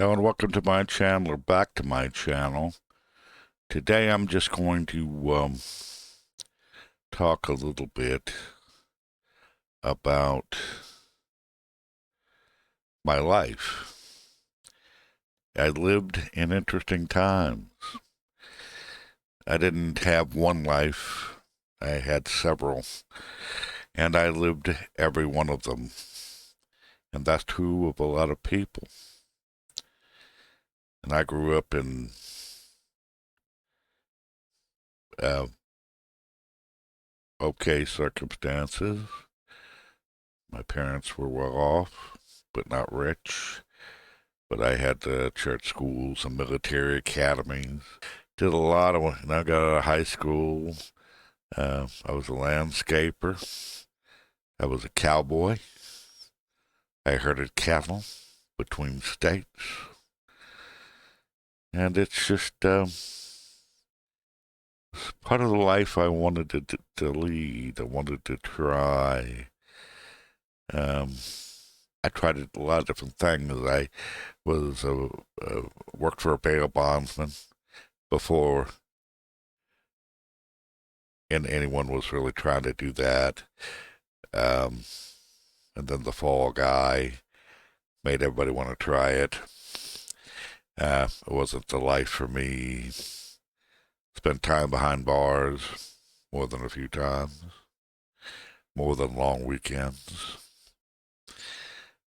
Hello and welcome to my channel, or back to my channel. Today I'm just going to talk a little bit about my life. I lived in interesting times. I didn't have one life, I had several, and I lived every one of them. And that's true of a lot of people. And I grew up in uh, okay circumstances. My parents were well off, but not rich. But I had church schools and military academies. Did a lot of, and I got out of high school. I was a landscaper. I was a cowboy. I herded cattle between states. And it's just part of the life I wanted to lead. I wanted to try. Um, I tried a lot of different things. I was worked for a bail bondsman before anyone was really trying to do that. Um, and then the fall guy made everybody want to try it. It wasn't the life for me. Spent time behind bars more than a few times, more than long weekends.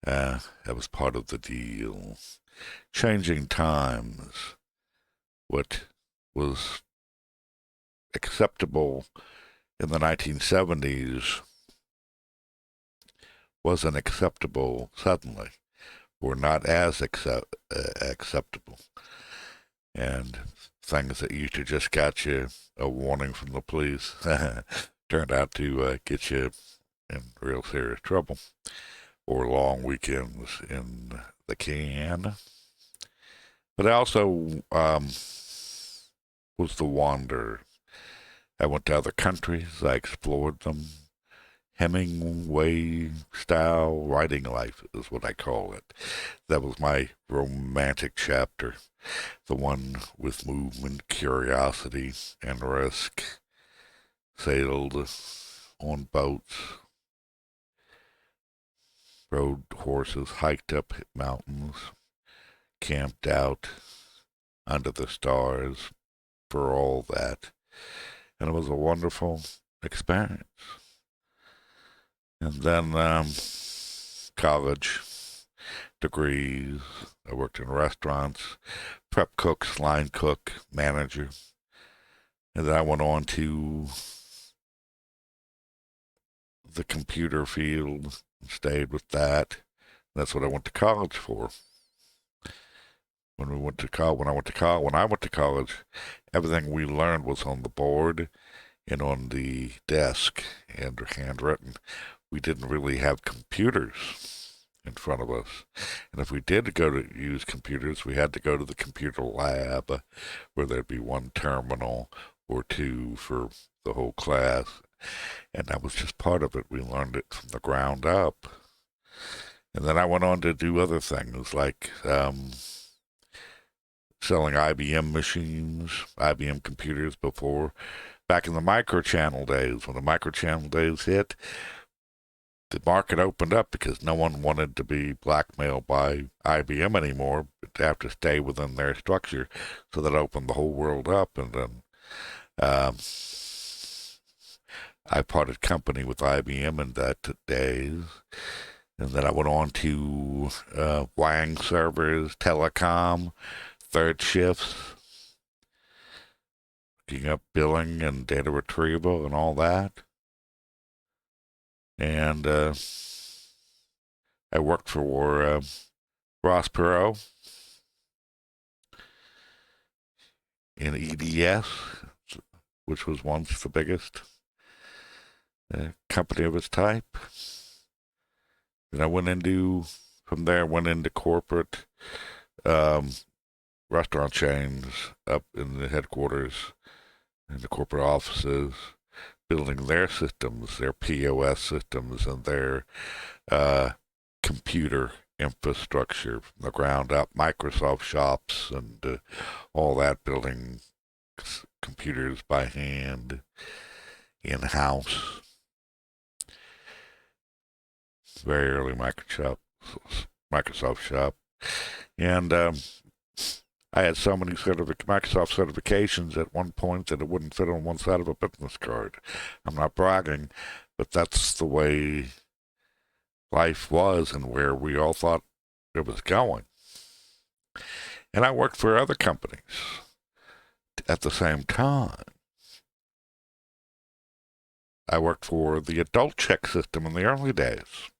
That was part of the deal. Changing times. What was acceptable in the 1970s wasn't acceptable suddenly, or not as acceptable. And things that used to just got you a warning from the police turned out to get you in real serious trouble, or long weekends in the can. But I also was the wanderer. I went to other countries, I explored them. Hemingway style writing life is what I call it. That was my romantic chapter, the one with movement, curiosity, and risk. Sailed on boats, rode horses, hiked up mountains, camped out under the stars for all that. And it was a wonderful experience. And then college degrees. I worked in restaurants, prep cooks, line cook, manager. And then I went on to the computer field and stayed with that. That's what I went to college for. When I went to college, everything we learned was on the board and on the desk and handwritten. We didn't really have computers in front of us. And if we did go to use computers, we had to go to the computer lab where there'd be one terminal or two for the whole class. And that was just part of it. We learned it from the ground up. And then I went on to do other things like selling IBM machines, IBM computers back in the microchannel days. When the microchannel days hit, the market opened up because no one wanted to be blackmailed by IBM anymore, but to have to stay within their structure. So that opened the whole world up. And then I parted company with IBM in that days. And then I went on to Wang servers, telecom, third shifts, looking up billing and data retrieval and all that. And I worked for Ross Perot in EDS, which was once the biggest company of its type. And from there, went into corporate restaurant chains up in the headquarters, in the corporate offices, building their systems, their POS systems, and their computer infrastructure from the ground up, Microsoft shops and all that, building computers by hand, in-house. Very early Microsoft shop. And I had so many Microsoft certifications at one point that it wouldn't fit on one side of a business card. I'm not bragging, but that's the way life was and where we all thought it was going. And I worked for other companies at the same time. I worked for the adult check system in the early days.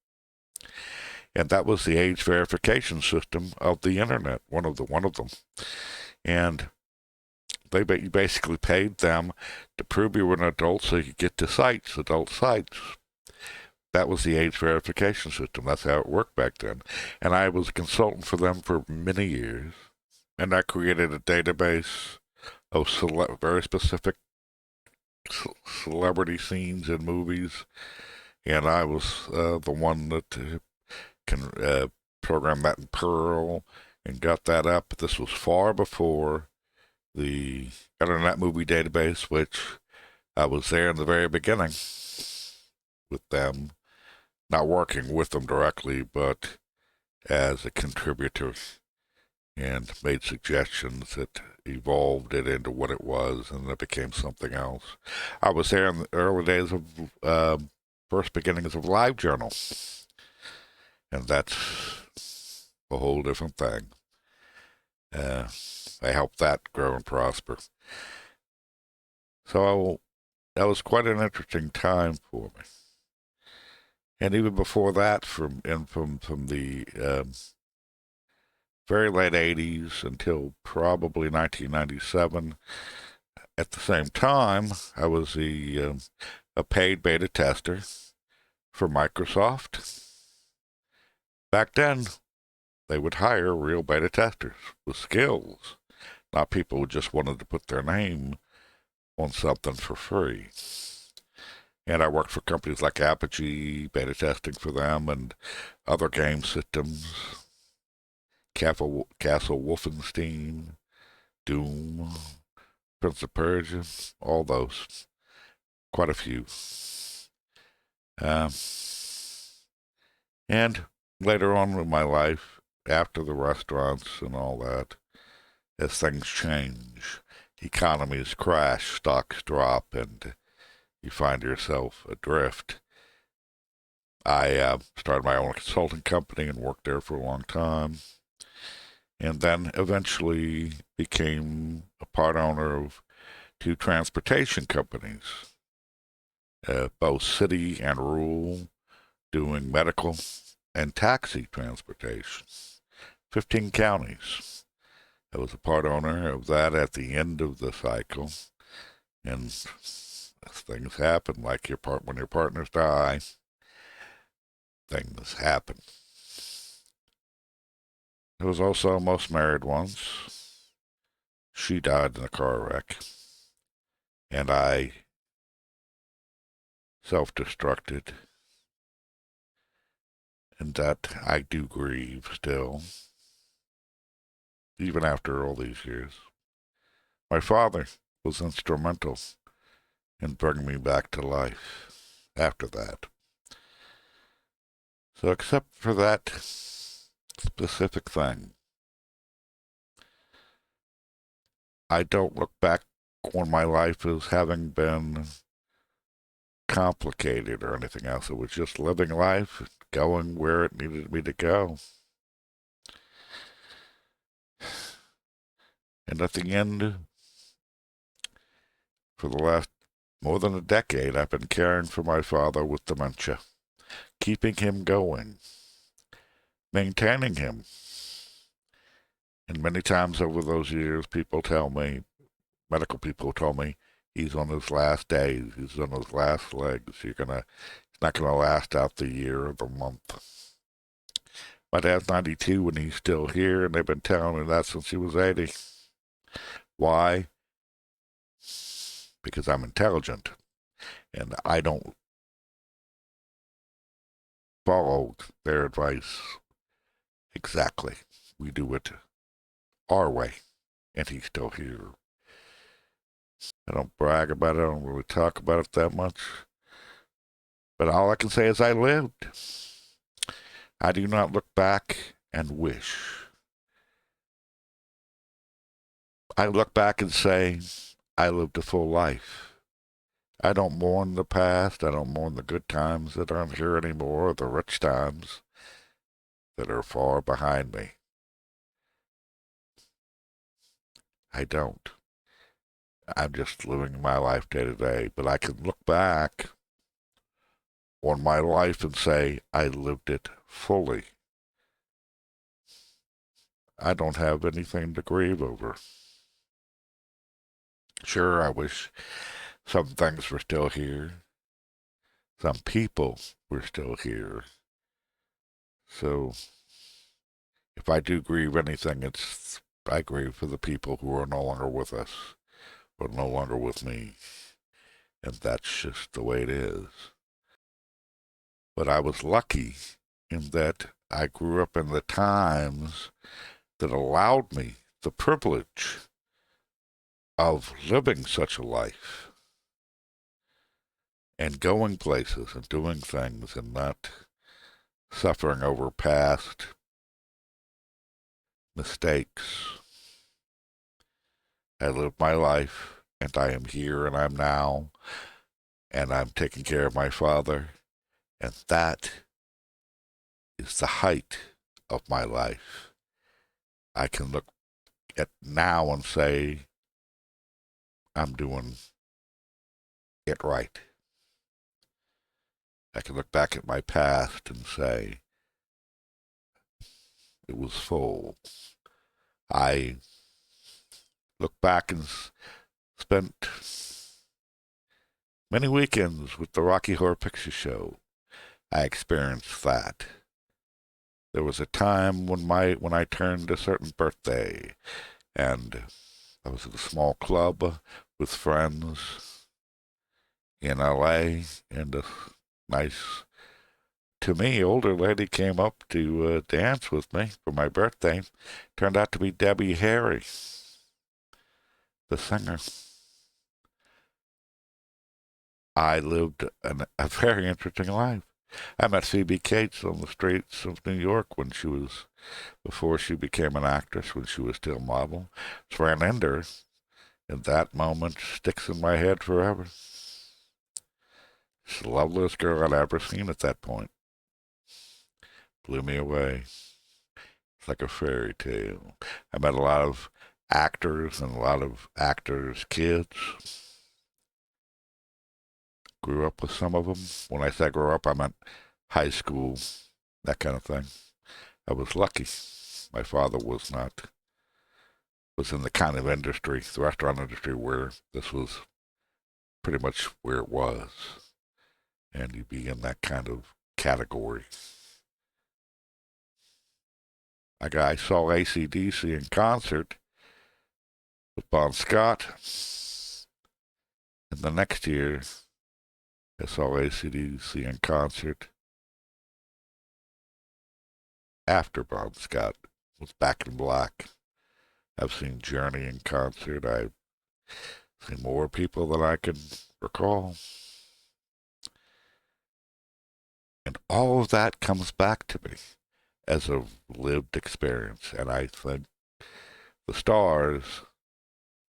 And that was the age verification system of the internet, one of them. And you basically paid them to prove you were an adult so you could get to adult sites. That was the age verification system. That's how it worked back then. And I was a consultant for them for many years. And I created a database of very specific celebrity scenes in movies. And I was the one that can program that in Perl and got that up. This was far before the Internet Movie Database, which I was there in the very beginning with them, not working with them directly, but as a contributor, and made suggestions that evolved it into what it was, and it became something else. I was there in the early days of first beginnings of LiveJournal, and that's a whole different thing. I helped that grow and prosper. So that was quite an interesting time for me. And even before that, from the very late 80s until probably 1997, at the same time, I was a paid beta tester for Microsoft. Back then, they would hire real beta testers with skills, not people who just wanted to put their name on something for free. And I worked for companies like Apogee, beta testing for them, and other game systems, Castle Wolfenstein, Doom, Prince of Persia, all those, quite a few. And later on in my life, after the restaurants and all that, as things change, economies crash, stocks drop, and you find yourself adrift. I started my own consulting company and worked there for a long time, and then eventually became a part owner of two transportation companies, both city and rural, doing medical and taxi transportation. 15 counties. I was a part owner of that at the end of the cycle, and as things happen, like when your partners die, things happen. I was also almost married once. She died in a car wreck, and I self-destructed, and that I do grieve still, even after all these years. My father was instrumental in bringing me back to life after that. So except for that specific thing, I don't look back on my life as having been complicated or anything else. It was just living life, going where it needed me to go. And at the end, for the last more than a decade, I've been caring for my father with dementia, keeping him going, maintaining him. And many times over those years, medical people tell me, he's on his last days, he's on his last legs. He's not gonna last out the year or the month. My dad's 92 and he's still here, and they've been telling me that since he was 80. Why? Because I'm intelligent, and I don't follow their advice Exactly. We do it our way, and he's still here. I don't brag about it. I don't really talk about it that much. But all I can say is I lived. I do not look back and wish. I look back and say, I lived a full life. I don't mourn the past. I don't mourn the good times that aren't here anymore, or the rich times that are far behind me. I don't. I'm just living my life day to day. But I can look back on my life and say, I lived it fully. I don't have anything to grieve over. Sure, I wish some things were still here. Some people were still here. So if I do grieve anything, I grieve for the people who are no longer with us, or no longer with me. And that's just the way it is. But I was lucky in that I grew up in the times that allowed me the privilege of living such a life and going places and doing things and not suffering over past mistakes. I lived my life and I am here and I'm now and I'm taking care of my father, and that is the height of my life. I can look at now and say, I'm doing it right. I can look back at my past and say, it was full. I look back and spent many weekends with the Rocky Horror Picture Show. I experienced that. There was a time when I turned a certain birthday, and I was at a small club with friends in LA, and a nice, to me, older lady came up to dance with me for my birthday. Turned out to be Debbie Harry, the singer. I lived a very interesting life. I met Phoebe Cates on the streets of New York before she became an actress, when she was still a model. Just ran into her, and that moment sticks in my head forever. She's the loveliest girl I'd ever seen at that point. Blew me away. It's like a fairy tale. I met a lot of actors and a lot of actors' kids. Grew up with some of them. When I say grew up, I meant high school, that kind of thing. I was lucky. My father was in the kind of industry, the restaurant industry, where this was pretty much where it was. And you'd be in that kind of category. I saw AC/DC in concert with Bon Scott. And the next year, I saw AC/DC in concert after Bon Scott was back in black. I've seen Journey in concert. I've seen more people than I can recall. And all of that comes back to me as a lived experience. And I think the stars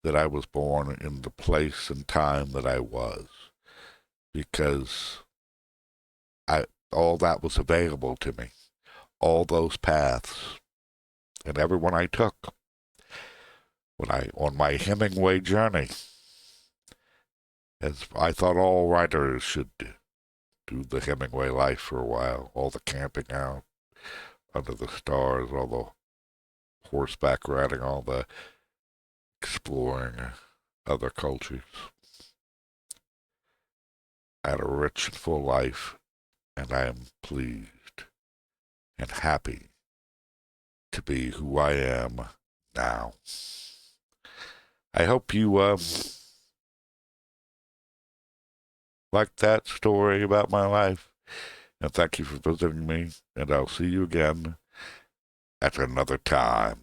that I was born in the place and time that I was, because all that was available to me, all those paths, and every one I took. On my Hemingway journey, as I thought all writers should do the Hemingway life for a while, all the camping out under the stars, all the horseback riding, all the exploring other cultures. I had a rich and full life, and I am pleased and happy to be who I am now. I hope you liked that story about my life, and thank you for visiting me, and I'll see you again at another time.